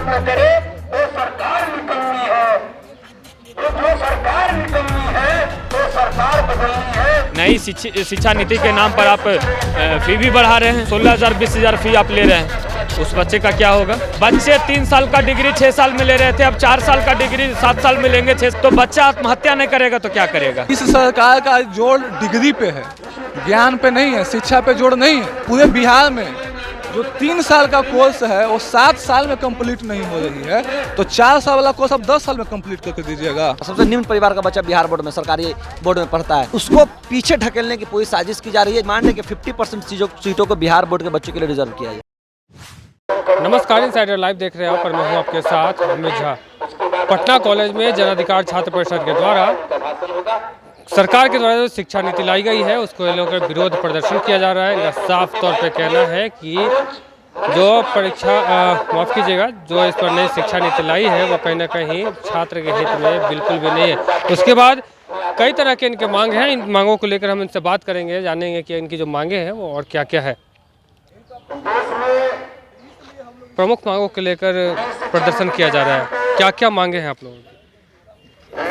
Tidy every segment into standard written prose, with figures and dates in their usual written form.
न करे वो सरकार निकलनी है, जो सरकार निकलनी है वो सरकार बदलनी है। नई शिक्षा नीति के नाम पर आप फी भी बढ़ा रहे हैं, 16,000 20,000 फी आप ले रहे हैं, उस बच्चे का क्या होगा? बच्चे 3 साल का डिग्री 6 साल में ले रहे थे, अब 4 साल का डिग्री 7 साल में लेंगे 6, तो बच्चा आत्महत्या नहीं करेगा तो क्या करेगा? इस सरकार का जोर डिग्री पे है, ज्ञान पे नहीं है, शिक्षा पे जोर नहीं है। पूरे बिहार में जो 3 साल का कोर्स है वो 7 साल में कंप्लीट नहीं हो रही है, तो 4 साल वाला कोर्स अब 10 साल में कंप्लीट करके दीजिएगा। सबसे निम्न परिवार का बच्चा बिहार बोर्ड में, सरकारी बोर्ड में पढ़ता है, उसको पीछे ढकेलने की पूरी साजिश की जा रही है। मान लें कि 50% सीटों को बिहार बोर्ड के बच्चों के लिए रिजर्व किया है। नमस्कार, इनसाइडर लाइव देख रहे हैं और मैं हूं आपके साथ अमित झा। पटना कॉलेज में जन अधिकार छात्र परिषद के द्वारा सरकार के द्वारा जो शिक्षा नीति लाई गई है उसको लेकर विरोध प्रदर्शन किया जा रहा है। इनका साफ तौर पे कहना है कि जो परीक्षा माफ़ कीजिएगा, जो इस पर नई शिक्षा नीति लाई है वो कहीं ना कहीं छात्र के हित में बिल्कुल भी नहीं है। उसके बाद कई तरह के इनके मांग हैं, इन मांगों को लेकर हम इनसे बात करेंगे, जानेंगे कि इनकी जो मांगे हैं वो और क्या क्या है। प्रमुख मांगों को लेकर प्रदर्शन किया जा रहा है, क्या क्या मांगे हैं आप लोगों की?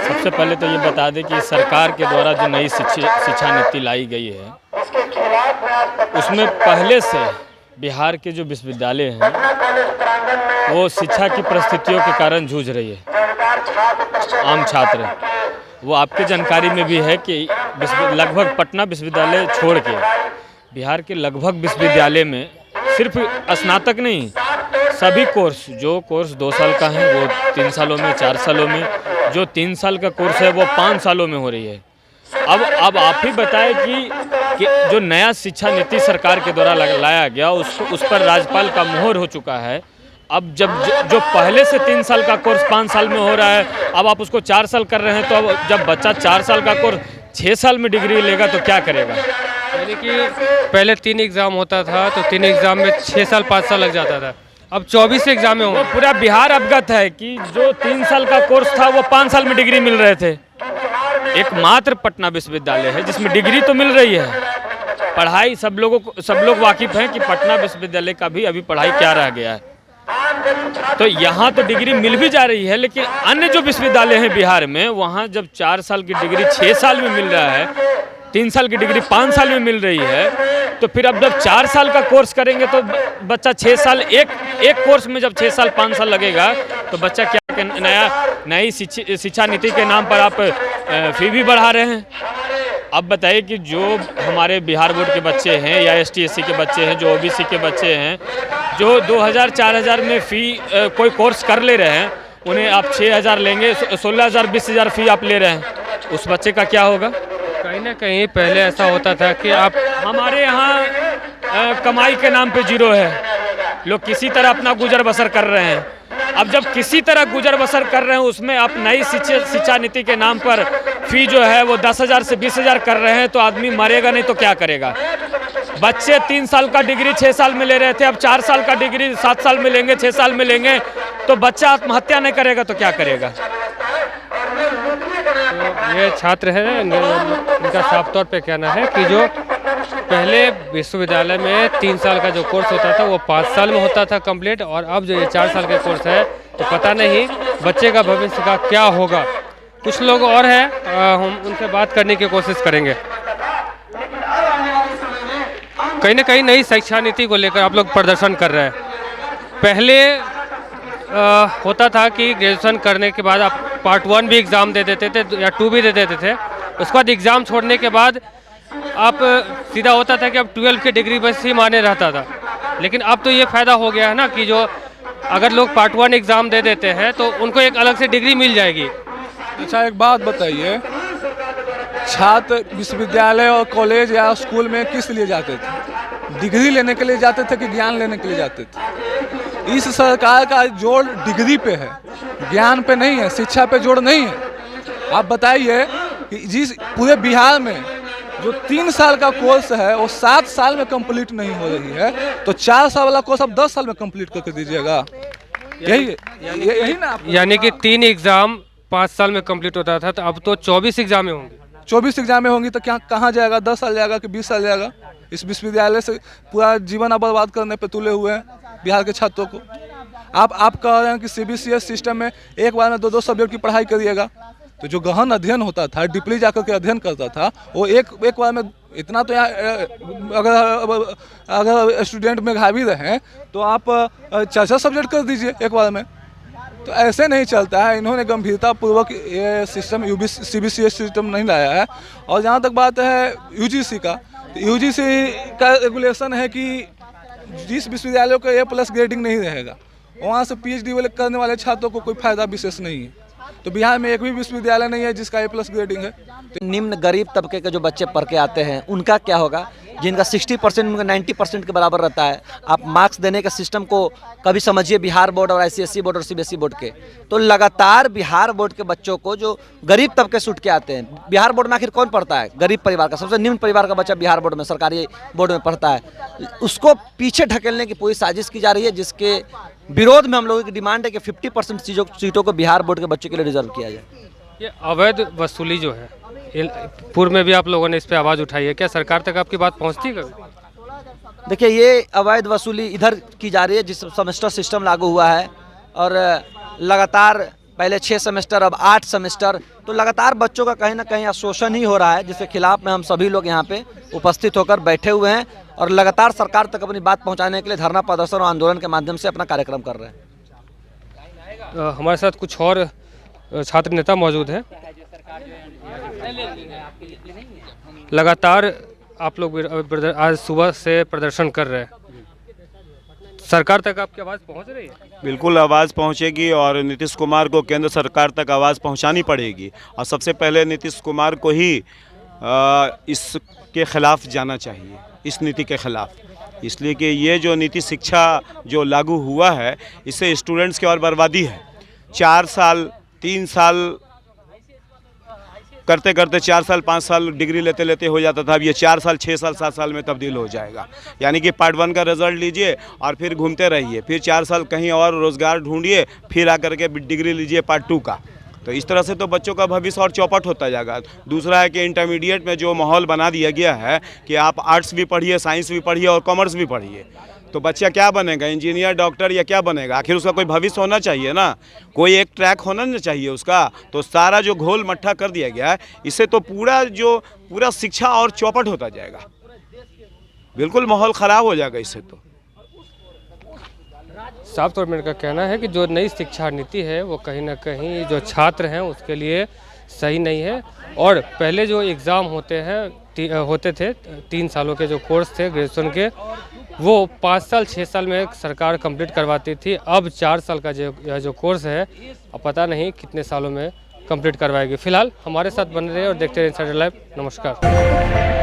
सबसे पहले तो ये बता दें कि सरकार के द्वारा जो नई शिक्षा नीति लाई गई है उसमें पहले से बिहार के जो विश्वविद्यालय हैं वो शिक्षा की परिस्थितियों के कारण जूझ रही है। आम छात्र, वो आपके जानकारी में भी है कि लगभग पटना विश्वविद्यालय छोड़ के बिहार के लगभग विश्वविद्यालय में सिर्फ स्नातक नहीं, सभी कोर्स, जो कोर्स 2 साल का है वो 3 सालों में, 4 सालों में, जो 3 साल का कोर्स है वो 5 सालों में हो रही है। अब आप ही बताएं कि जो नया शिक्षा नीति सरकार के द्वारा लाया गया उस पर राज्यपाल का मोहर हो चुका है। अब जब जो पहले से 3 साल का कोर्स 5 साल में हो रहा है, अब आप उसको 4 साल कर रहे हैं, तो अब जब बच्चा 4 साल का कोर्स 6 साल में डिग्री लेगा तो क्या करेगा? यानी कि पहले 3 एग्ज़ाम होता था तो 3 एग्ज़ाम में 6 साल 5 साल लग जाता था, अब 24 एग्जाम में होंगे। पूरा बिहार अवगत है कि जो 3 साल का कोर्स था वो 5 साल में डिग्री मिल रहे थे। एकमात्र पटना विश्वविद्यालय है जिसमें डिग्री तो मिल रही है। पढ़ाई सब लोग वाकिफ हैं कि पटना विश्वविद्यालय का भी अभी पढ़ाई क्या रह गया है, तो यहाँ तो डिग्री मिल भी जा रही है, लेकिन अन्य जो विश्वविद्यालय हैं बिहार में, वहाँ जब 4 साल की डिग्री 6 साल में मिल रहा है, 3 साल की डिग्री 5 साल में मिल रही है, तो फिर अब जब 4 साल का कोर्स करेंगे तो बच्चा 6 साल, एक कोर्स में जब 6 साल 5 साल लगेगा तो बच्चा क्या? नई शिक्षा नीति के नाम पर आप फी भी बढ़ा रहे हैं। अब बताइए कि जो हमारे बिहार बोर्ड के बच्चे हैं या ST SC के बच्चे हैं, जो OBC के बच्चे हैं, जो 2,000 4,000 में फ़ी कोई कोर्स कर ले रहे हैं, उन्हें आप 6,000 लेंगे, 16,000 20,000 फ़ी आप ले रहे हैं, उस बच्चे का क्या होगा? कहीं ना कहीं पहले ऐसा होता था कि आप, हमारे यहाँ कमाई के नाम पे जीरो है, लोग किसी तरह अपना गुजर बसर कर रहे हैं। अब जब किसी तरह गुजर बसर कर रहे हैं, उसमें आप नई शिक्षा नीति के नाम पर फी जो है वो 10,000 से 20,000 कर रहे हैं, तो आदमी मरेगा नहीं तो क्या करेगा? बच्चे 3 साल का डिग्री 6 साल में ले रहे थे, अब 4 साल का डिग्री 7 साल में लेंगे, 6 साल में लेंगे, तो बच्चा आत्महत्या नहीं करेगा तो क्या करेगा? तो ये छात्र हैं, इनका साफ तौर पे कहना है कि जो पहले विश्वविद्यालय में 3 साल का जो कोर्स होता था वो 5 साल में होता था कंप्लीट, और अब जो ये 4 साल का कोर्स है तो पता नहीं बच्चे का भविष्य का क्या होगा। कुछ लोग और हैं, हम उनसे बात करने की कोशिश करेंगे। कहीं ना कहीं नई शिक्षा नीति को लेकर आप लोग प्रदर्शन कर रहे हैं। पहले होता था कि ग्रेजुएशन करने के बाद आप पार्ट 1 भी एग्ज़ाम दे देते थे या 2 भी दे देते थे, उसके बाद एग्ज़ाम छोड़ने के बाद आप सीधा होता था कि अब 12 की डिग्री बस ही माने रहता था। लेकिन अब तो ये फ़ायदा हो गया है ना कि जो अगर लोग पार्ट 1 एग्ज़ाम दे देते हैं तो उनको एक अलग से डिग्री मिल जाएगी। अच्छा, एक बात बताइए, छात्र विश्वविद्यालय और कॉलेज या स्कूल में किस लिए जाते थे? डिग्री लेने के लिए जाते थे कि ज्ञान लेने के लिए जाते थे? इस सरकार का जोर डिग्री पे है, ज्ञान पे नहीं है, शिक्षा पे जोर नहीं है। आप बताइए कि जिस पूरे बिहार में जो 3 साल का कोर्स है वो 7 साल में कंप्लीट नहीं हो रही है, तो 4 साल वाला कोर्स अब 10 साल में कंप्लीट करके दीजिएगा। यही ना? यानी कि 3 एग्ज़ाम 5 साल में कंप्लीट होता था, तो अब तो 24 एग्ज़ामें होंगी। 24 एग्जामें होंगी तो क्या कहाँ जाएगा? 10 साल जाएगा कि 20 साल जाएगा? इस विश्वविद्यालय से पूरा जीवन बर्बाद करने पे तुले हुए हैं बिहार के छात्रों को। आप कह रहे हैं कि CBCS सिस्टम में एक बार में 2-2 सब्जेक्ट की पढ़ाई करिएगा, तो जो गहन अध्ययन होता था, डीपली जाकर के अध्ययन करता था, वो एक बार में इतना तो अगर स्टूडेंट मेधावी रहें तो आप 4-4 सब्जेक्ट कर दीजिए एक बार में। तो ऐसे नहीं चलता है। इन्होंने गंभीरतापूर्वक ये सिस्टम CBCS सिस्टम नहीं लाया है। और जहाँ तक बात है UGC का, तो UGC का रेगुलेशन है कि जिस विश्वविद्यालयों का A+ ग्रेडिंग नहीं रहेगा वहाँ से PhD करने वाले छात्रों को कोई फायदा विशेष नहीं है। तो बिहार में एक भी विश्वविद्यालय नहीं है जिसका A+ ग्रेडिंग है। निम्न गरीब तबके के जो बच्चे पढ़ के आते हैं उनका क्या होगा, जिनका 60% उनका 90% के बराबर रहता है। आप मार्क्स देने के सिस्टम को कभी समझिए बिहार बोर्ड और ICSE बोर्ड और CBSE बोर्ड के, तो लगातार बिहार बोर्ड के बच्चों को जो गरीब तबके से उठ के आते हैं, बिहार बोर्ड में आखिर कौन पढ़ता है? गरीब परिवार का, सबसे निम्न परिवार का बच्चा बिहार बोर्ड में, सरकारी बोर्ड में पढ़ता है। उसको पीछे ढकेलने की पूरी साजिश की जा रही है, जिसके विरोध में हम लोगों की डिमांड है कि 50% सीटों को बिहार बोर्ड के बच्चों के लिए रिजर्व किया जाए। ये अवैध वसूली जो है, पूर्व में भी आप लोगों ने इस पे आवाज़ उठाई है, क्या सरकार तक आपकी बात पहुंचती है कभी? देखिए, ये अवैध वसूली इधर की जा रही है जिस सेमेस्टर सिस्टम लागू हुआ है, और लगातार पहले 6 सेमेस्टर अब 8 सेमेस्टर, तो लगातार बच्चों का कहीं ना कहीं शोषण ही हो रहा है, जिसके खिलाफ में हम सभी लोग यहाँ पे उपस्थित होकर बैठे हुए हैं और लगातार सरकार तक अपनी बात पहुँचाने के लिए धरना प्रदर्शन और आंदोलन के माध्यम से अपना कार्यक्रम कर रहे हैं। हमारे साथ कुछ और छात्र नेता मौजूद हैं। लगातार आप लोग आज सुबह से प्रदर्शन कर रहे हैं, सरकार तक आपकी आवाज़ पहुंच रही है? बिल्कुल आवाज़ पहुंचेगी और नीतीश कुमार को केंद्र सरकार तक आवाज़ पहुंचानी पड़ेगी। और सबसे पहले नीतीश कुमार को ही इसके खिलाफ जाना चाहिए, इस नीति के खिलाफ, इसलिए कि ये जो नीति शिक्षा जो लागू हुआ है इससे स्टूडेंट्स की और बर्बादी है। 4 साल 3 साल करते करते 4 साल 5 साल डिग्री लेते लेते हो जाता था, अब ये 4 साल 6 साल 7 साल में तब्दील हो जाएगा। यानी कि पार्ट 1 का रिजल्ट लीजिए और फिर घूमते रहिए, फिर 4 साल कहीं और रोज़गार ढूंढिए, फिर आकर के डिग्री लीजिए पार्ट 2 का। तो इस तरह से तो बच्चों का भविष्य और चौपट होता जाएगा। दूसरा है कि इंटरमीडिएट में जो माहौल बना दिया गया है कि आप आर्ट्स भी पढ़िए, साइंस भी पढ़िए और कॉमर्स भी पढ़िए, तो बच्चा क्या बनेगा? इंजीनियर, डॉक्टर या क्या बनेगा? आखिर उसका कोई भविष्य होना चाहिए ना, कोई एक ट्रैक होना ना चाहिए उसका। तो सारा जो घोल मट्ठा कर दिया गया है, इससे तो पूरा शिक्षा और चौपट होता जाएगा, बिल्कुल माहौल ख़राब हो जाएगा इससे। तो साफ तौर में इनका कहना है कि जो नई शिक्षा नीति है वो कहीं ना कहीं जो छात्र हैं उसके लिए सही नहीं है। और पहले जो एग्ज़ाम होते थे 3 सालों के जो कोर्स थे ग्रेजुएशन के, वो 5 साल 6 साल में सरकार कंप्लीट करवाती थी। अब 4 साल का जो कोर्स है, अब पता नहीं कितने सालों में कंप्लीट करवाएगी। फिलहाल हमारे साथ बने रहे और देखते रहे इनसाइडर लाइव। नमस्कार।